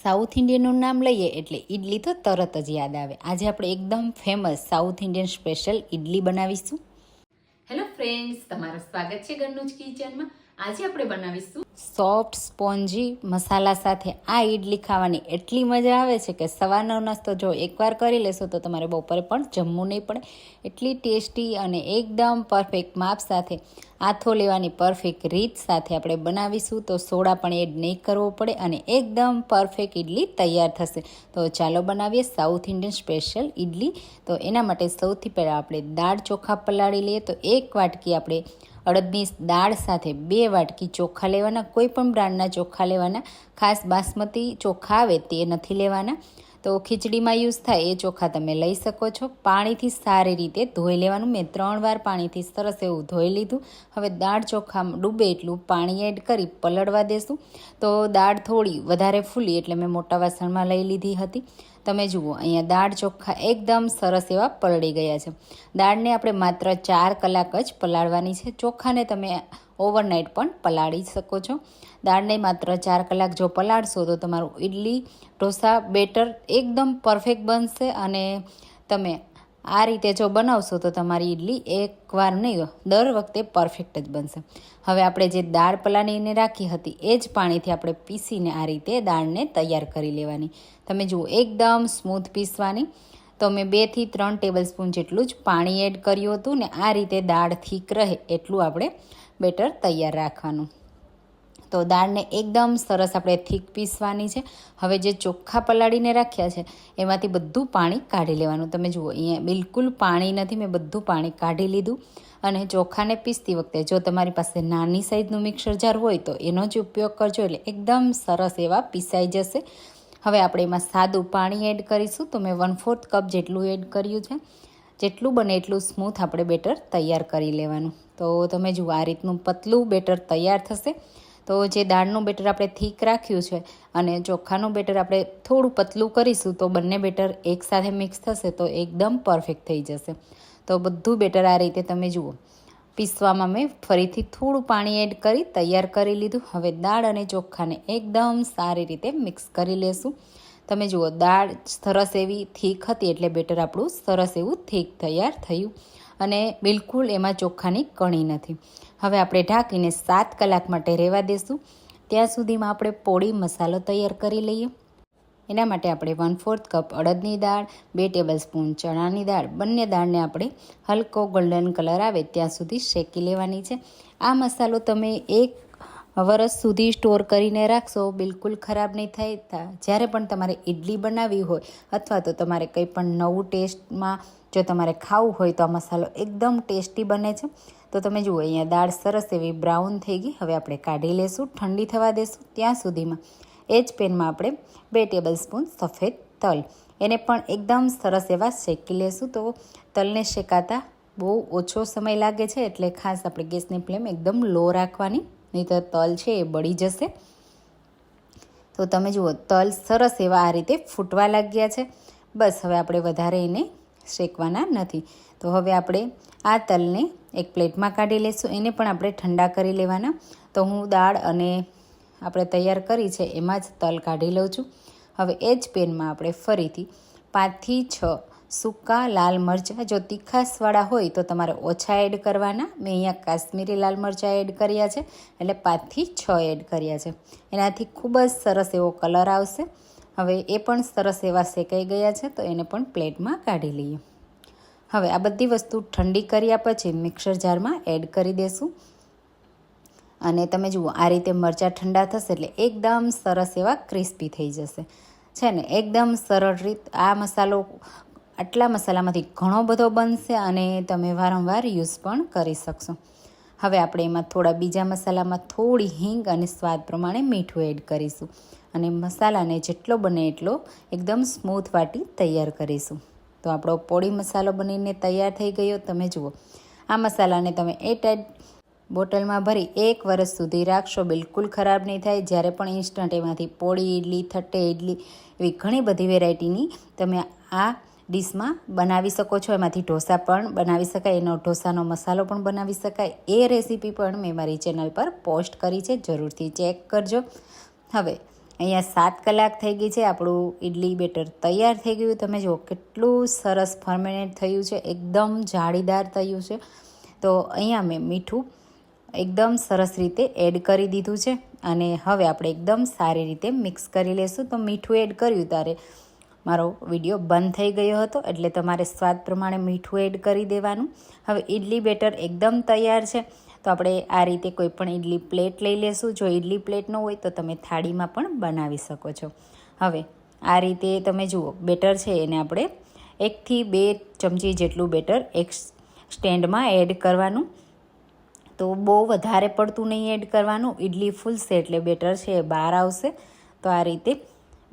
South ઇન્ડિયનનું નામ લઈએ એટલે ઇડલી તો તરત જ યાદ આવે. આજે આપણે એકદમ famous South Indian special idli બનાવીશું. હેલો ફ્રેન્ડ્સ, તમારું સ્વાગત છે ઘરનું જ કિચનમાં. આજે આપણે બનાવીશું સોફ્ટ સ્પોન્જી મસાલા સાથે આ ઇડલી ખાવાની એટલી મજા આવે છે કે સવારનો નાસ્તો જો એકવાર કરી લેશો તો તમારે બપોરે પણ જમવું નહીં પડે. એટલી ટેસ્ટી અને એકદમ પરફેક્ટ માપ સાથે આથો લેવાની પરફેક્ટ રીત સાથે આપણે બનાવીશું તો સોડા પણ એડ નહીં કરવો પડે અને એકદમ પરફેક્ટ ઇડલી તૈયાર થશે. તો ચાલો બનાવીએ સાઉથ ઇન્ડિયન સ્પેશિયલ ઇડલી. તો એના માટે સૌથી પહેલાં આપણે દાળ ચોખા પલાળી લઈએ. તો એક વાટકી આપણે અડદની દાળ સાથે 2 વાટકી ચોખા લેવાના. કોઈ પણ બ્રાન્ડના ચોખા લેવાના, ખાસ બાસમતી ચોખા આવે તે નથી લેવાના. તો ખીચડીમાં યુઝ થાય એ ચોખા તમે લઈ શકો છો. પાણીથી સારી રીતે ધોઈ લેવાનું. મેં 3 વાર પાણીથી સરસ એવું ધોઈ લીધું. હવે દાળ ચોખા ડૂબે એટલું પાણી એડ કરી પલળવા દેશું. તો દાળ થોડી વધારે ફૂલી એટલે મેં મોટા વાસણમાં લઈ લીધી હતી. તમે જુઓ અહીંયા દાળ ચોખા એકદમ સરસ એવા પલળી ગયા છે. દાળને આપણે માત્ર 4 કલાક જ પલાળવાની છે. ચોખાને તમે ઓવરનાઇટ પણ પલાળી શકો છો. દાળને માત્ર 4 કલાક જો પલાળશો તો તમારું ઇડલી ઢોસા બેટર એકદમ પરફેક્ટ બનશે અને તમે આ રીતે જો બનાવશો તો તમારી ઇડલી એકવાર નહીં દર વખતે પરફેક્ટ જ બનશે. હવે આપણે જે દાળ પલાળીને રાખી હતી એ જ પાણીથી આપણે પીસીને આ રીતે દાળને તૈયાર કરી લેવાની. તમે જુઓ એકદમ સ્મૂથ પીસવાની. તો મેં 2 થી 3 ટેબલ સ્પૂન જેટલું જ પાણી એડ કર્યું હતું ને આ રીતે દાળ થીક રહે એટલું આપણે બેટર તૈયાર રાખવાનું. તો દાળને એકદમ સરસ આપણે થીક પીસવાની છે. હવે જે ચોખ્ખા પલાળીને રાખ્યા છે એમાંથી બધું પાણી કાઢી લેવાનું. તમે જુઓ અહીંયા બિલકુલ પાણી નથી, મેં બધું પાણી કાઢી લીધું. અને ચોખાને પીસતી વખતે જો તમારી પાસે નાની સાઈઝનું મિક્સર જાર હોય તો એનો જ ઉપયોગ કરજો, એટલે એકદમ સરસ એવા પીસાઈ જશે. હવે આપણે એમાં સાદું પાણી એડ કરીશું. તો મેં 1/4 કપ જેટલું એડ કર્યું છે. જેટલું બને એટલું સ્મૂથ આપણે બેટર તૈયાર કરી લેવાનું. તો તમે જુઓ આ રીતનું પતલું બેટર તૈયાર થશે. તો જે દાળનું બેટર આપણે થીક રાખ્યું છે અને ચોખાનું બેટર આપણે થોડું પતલું કરીશું તો બંને બેટર એકસાથે મિક્સ થશે તો એકદમ પરફેક્ટ થઈ જશે. તો બધું બેટર આ રીતે તમે જુઓ પીસવામાં મેં ફરીથી થોડું પાણી એડ કરી તૈયાર કરી લીધું. હવે દાળ અને ચોખાને એકદમ સારી રીતે મિક્સ કરી લેશું. તમે જુઓ દાળ સરસ એવી થીક હતી એટલે બેટર આપણું સરસ એવું થીક તૈયાર થયું અને બિલકુલ એમાં ચોખાની કણી નથી. હવે આપણે ઢાંકીને 7 કલાક માટે રહેવા દેશું. ત્યાં સુધીમાં આપણે પોળી મસાલો તૈયાર કરી લઈએ. એના માટે આપણે 1/4 કપ અડદની દાળ, 2 ટેબલ સ્પૂન ચણાની દાળ, બંને દાળને આપણે હલકો ગોલ્ડન કલર આવે ત્યાં સુધી શેકી લેવાની છે. આ મસાલો તમે 1 વર્ષ સુધી સ્ટોર કરીને રાખશો, બિલકુલ ખરાબ નહીં થાય. જ્યારે પણ તમારે ઇડલી બનાવવી હોય અથવા તો તમારે કંઈ પણ નવું ટેસ્ટમાં જો તમારે ખાવું હોય તો આ મસાલો એકદમ ટેસ્ટી બને છે. તો તમે જુઓ અહીંયા દાળ સરસ એવી બ્રાઉન થઈ ગઈ. હવે આપણે કાઢી લેશું, ઠંડી થવા દેશું. ત્યાં સુધીમાં એ જ પેનમાં આપણે 2 ટેબલ સ્પૂન સફેદ તલ, એને પણ એકદમ સરસ એવા શેકી લેશું. તો તલને શેકાતા બહુ ઓછો સમય લાગે છે એટલે ખાસ આપણે ગેસની ફ્લેમ એકદમ લો રાખવાની, નહીં તો તલ છે એ બળી જશે. તો તમે જુઓ તલ સરસ એવા આ રીતે ફૂટવા લાગ્યા છે. બસ હવે આપણે વધારે એને શેકવાના નથી. તો હવે આપણે આ તલને એક પ્લેટમાં કાઢી લઈશું. એને પણ આપણે ઠંડા કરી લેવાના. તો હું દાળ અને આપણે તૈયાર કરી છે એમાં જ તલ કાઢી લઉં છું. હવે એ જ પેનમાં આપણે ફરીથી 5 થી 6 સૂકા લાલ મરચાં, જો તીખાસવાળા હોય તો તમારે ઓછા એડ કરવાના. મેં અહીંયા કાશ્મીરી લાલ મરચાં એડ કર્યા છે એટલે 5 થી 6 એડ કર્યા છે. એનાથી ખૂબ જ સરસ એવો કલર આવશે. હવે એ પણ સરસ એવા શેકાઈ ગયા છે તો એને પણ પ્લેટમાં કાઢી લઈએ. હવે આ બધી વસ્તુ ઠંડી કર્યા પછી મિક્સર જારમાં એડ કરી દેશું. અને તમે જુઓ આ રીતે મરચાં ઠંડા થશે એટલે એકદમ સરસ એવા ક્રિસ્પી થઈ જશે છે ને. એકદમ સરળ રીત આ મસાલો આટલા મસાલામાંથી ઘણો બધો બનશે અને તમે વારંવાર યુઝ પણ કરી શકશો. હવે આપણે એમાં થોડા બીજા મસાલામાં થોડી હિંગ અને સ્વાદ પ્રમાણે મીઠું એડ કરીશું અને મસાલાને જેટલો બને એટલો એકદમ સ્મૂથ વાટી તૈયાર કરીશું. તો આપણો પોળી મસાલો બનીને તૈયાર થઈ ગયો. તમે જુઓ આ મસાલાને તમે એરટાઈટ બોટલમાં ભરી 1 વર્ષ સુધી રાખશો, બિલકુલ ખરાબ નહીં થાય. જ્યારે પણ ઇન્સ્ટન્ટ એમાંથી પોળી ઇડલી, થટ્ટે ઇડલી એવી ઘણી બધી વેરાયટીની તમે આ ડીશમાં બનાવી શકો છો. એમાંથી ઢોસા પણ બનાવી શકાય, એનો ઢોસાનો મસાલો પણ બનાવી શકાય. એ રેસીપી પણ મેં મારી ચેનલ પર પોસ્ટ કરી છે, જરૂરથી ચેક કરજો. હવે અહીંયા 7 કલાક થઈ ગઈ છે. આપણું ઇડલી બેટર તૈયાર થઈ ગયું. તમે જુઓ કેટલું સરસ ફર્મેનેટ થયું છે, એકદમ જાળીદાર થયું છે. તો અહીંયા મેં મીઠું એકદમ સરસ રીતે એડ કરી દીધું છે અને હવે આપણે એકદમ સારી રીતે મિક્સ કરી લઈશું. તો મીઠું એડ કર્યું ત્યારે મારો વિડીયો બંધ થઈ ગયો હતો, એટલે તમારે સ્વાદ પ્રમાણે મીઠું એડ કરી દેવાનું. હવે ઇડલી બેટર એકદમ તૈયાર છે. તો આપણે આ રીતે કોઈ પણ ઇડલી પ્લેટ લઈ લેશું. જો ઇડલી પ્લેટ ન હોય તો તમે થાળીમાં પણ બનાવી શકો છો. હવે આ રીતે તમે જુઓ બેટર છે એને આપણે 1 થી 2 ચમચી જેટલું બેટર એક સ્ટેન્ડમાં એડ કરવાનું. તો બહુ વધારે પડતું નહીં એડ કરવાનું. ઇડલી ફૂલશે એટલે બેટર છે એ બહાર આવશે. તો આ રીતે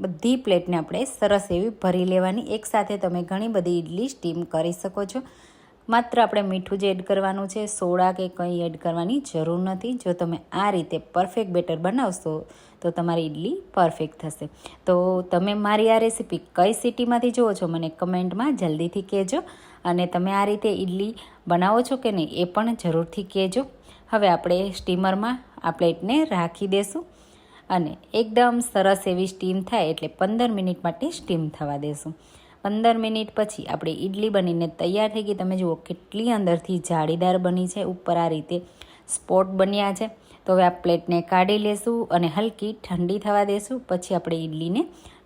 બધી પ્લેટને આપણે સરસ એવી ભરી લેવાની. એકસાથે તમે ઘણી બધી ઇડલી સ્ટીમ કરી શકો છો. માત્ર આપણે મીઠું જ એડ કરવાનું છે, સોડા કે કંઈ એડ કરવાની જરૂર નથી. જો તમે આ રીતે પરફેક્ટ બેટર બનાવશો તો તમારી ઇડલી પરફેક્ટ થશે. તો તમે મારી આ રેસીપી કઈ સિટીમાંથી જુઓ છો મને કમેન્ટમાં જલ્દીથી કહેજો, અને તમે આ રીતે ઇડલી બનાવો છો કે નહીં એ પણ જરૂરથી કહેજો. હવે આપણે સ્ટીમરમાં આ પ્લેટને રાખી દેશું અને એકદમ સરસ એવી સ્ટીમ થાય એટલે 15 મિનિટ માટે સ્ટીમ થવા દેશું. 15 મિનિટ પછી આપણી ઇડલી બનીને તૈયાર થઈ ગઈ. તમે જુઓ કેટલી અંદરથી જાળીદાર બની છે, ઉપર આ રીતે સ્પોટ બન્યા છે. તો હવે આ પ્લેટને કાઢી લેશું અને હલકી ઠંડી થવા દેશું. પછી આપણે ઇડલીને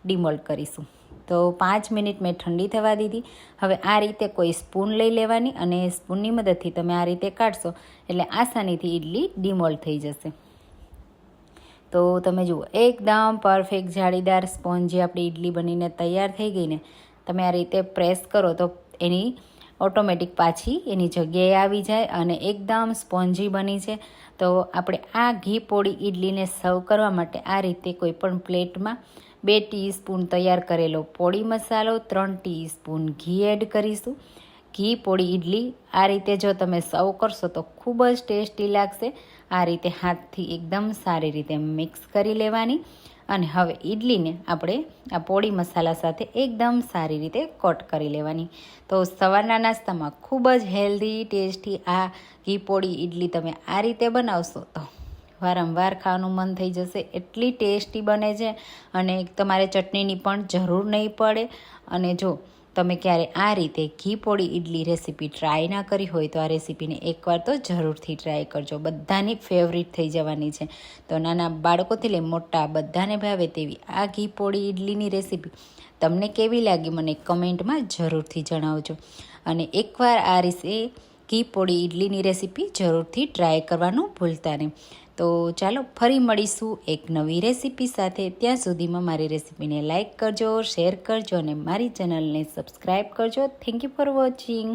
ડિમોલ્ડ કરીશું. તો 5 મિનિટ મેં ઠંડી થવા દીધી. હવે આ રીતે કોઈ સ્પૂન લઈ લેવાની અને સ્પૂનની મદદથી તમે આ રીતે કાઢશો એટલે આસાનીથી ઇડલી ડિમોલ્ડ થઈ જશે. તો તમે જુઓ એકદમ પરફેક્ટ જાળીદાર સ્પોન્જી આપણી ઇડલી બનીને તૈયાર થઈ ગઈ ને. તમે આ રીતે પ્રેસ કરો તો એની ઓટોમેટિક પાછી એની જગ્યાએ આવી જાય અને એકદમ સ્પોન્જી બની છે. તો આપણે આ ઘી પોળી ઇડલીને સર્વ કરવા માટે આ રીતે કોઈ પણ પ્લેટમાં 2 ટીસ્પૂન તૈયાર કરેલો પોળી મસાલો, 3 ટીસ્પૂન ઘી એડ કરીશું. ઘી પોળી ઇડલી આ રીતે જો તમે સર્વ કરશો તો ખૂબ જ ટેસ્ટી લાગશે. આ રીતે હાથથી એકદમ સારી રીતે મિક્સ કરી લેવાની અને હવે ઇડલીને આપણે આ પોળી મસાલા સાથે એકદમ સારી રીતે કોટ કરી લેવાની. તો સવારના નાસ્તામાં ખૂબ જ હેલ્ધી ટેસ્ટી આ ઘી પોળી ઇડલી તમે આ રીતે બનાવશો તો વારંવાર ખાવાનું મન થઈ જશે. એટલી ટેસ્ટી બને છે અને તમારે ચટણીની પણ જરૂર નહીં પડે. અને જો તમે ક્યારે આ રીતે ઘી પોળી ઇડલી રેસીપી ટ્રાય ના કરી હોય તો આ રેસીપીને એકવાર તો જરૂરથી ટ્રાય કરજો. બધાની ફેવરિટ થઈ જવાની છે. તો નાના બાળકોથી લઈ મોટા બધાને ભાવે તેવી આ ઘી પોળી ઇડલીની રેસીપી તમને કેવી લાગી મને કમેન્ટમાં જરૂરથી જણાવજો. અને એકવાર આ રીતે ઘી પોળી ઇડલીની રેસીપી જરૂરથી ટ્રાય કરવાનું ભૂલતા નહીં. તો ચાલો ફરી મળીશું એક નવી રેસીપી સાથે. ત્યાં સુધીમાં મારી રેસીપીને લાઇક કરજો, શેર કરજો અને મારી ચેનલને સબસ્ક્રાઈબ કરજો. Thank you for watching.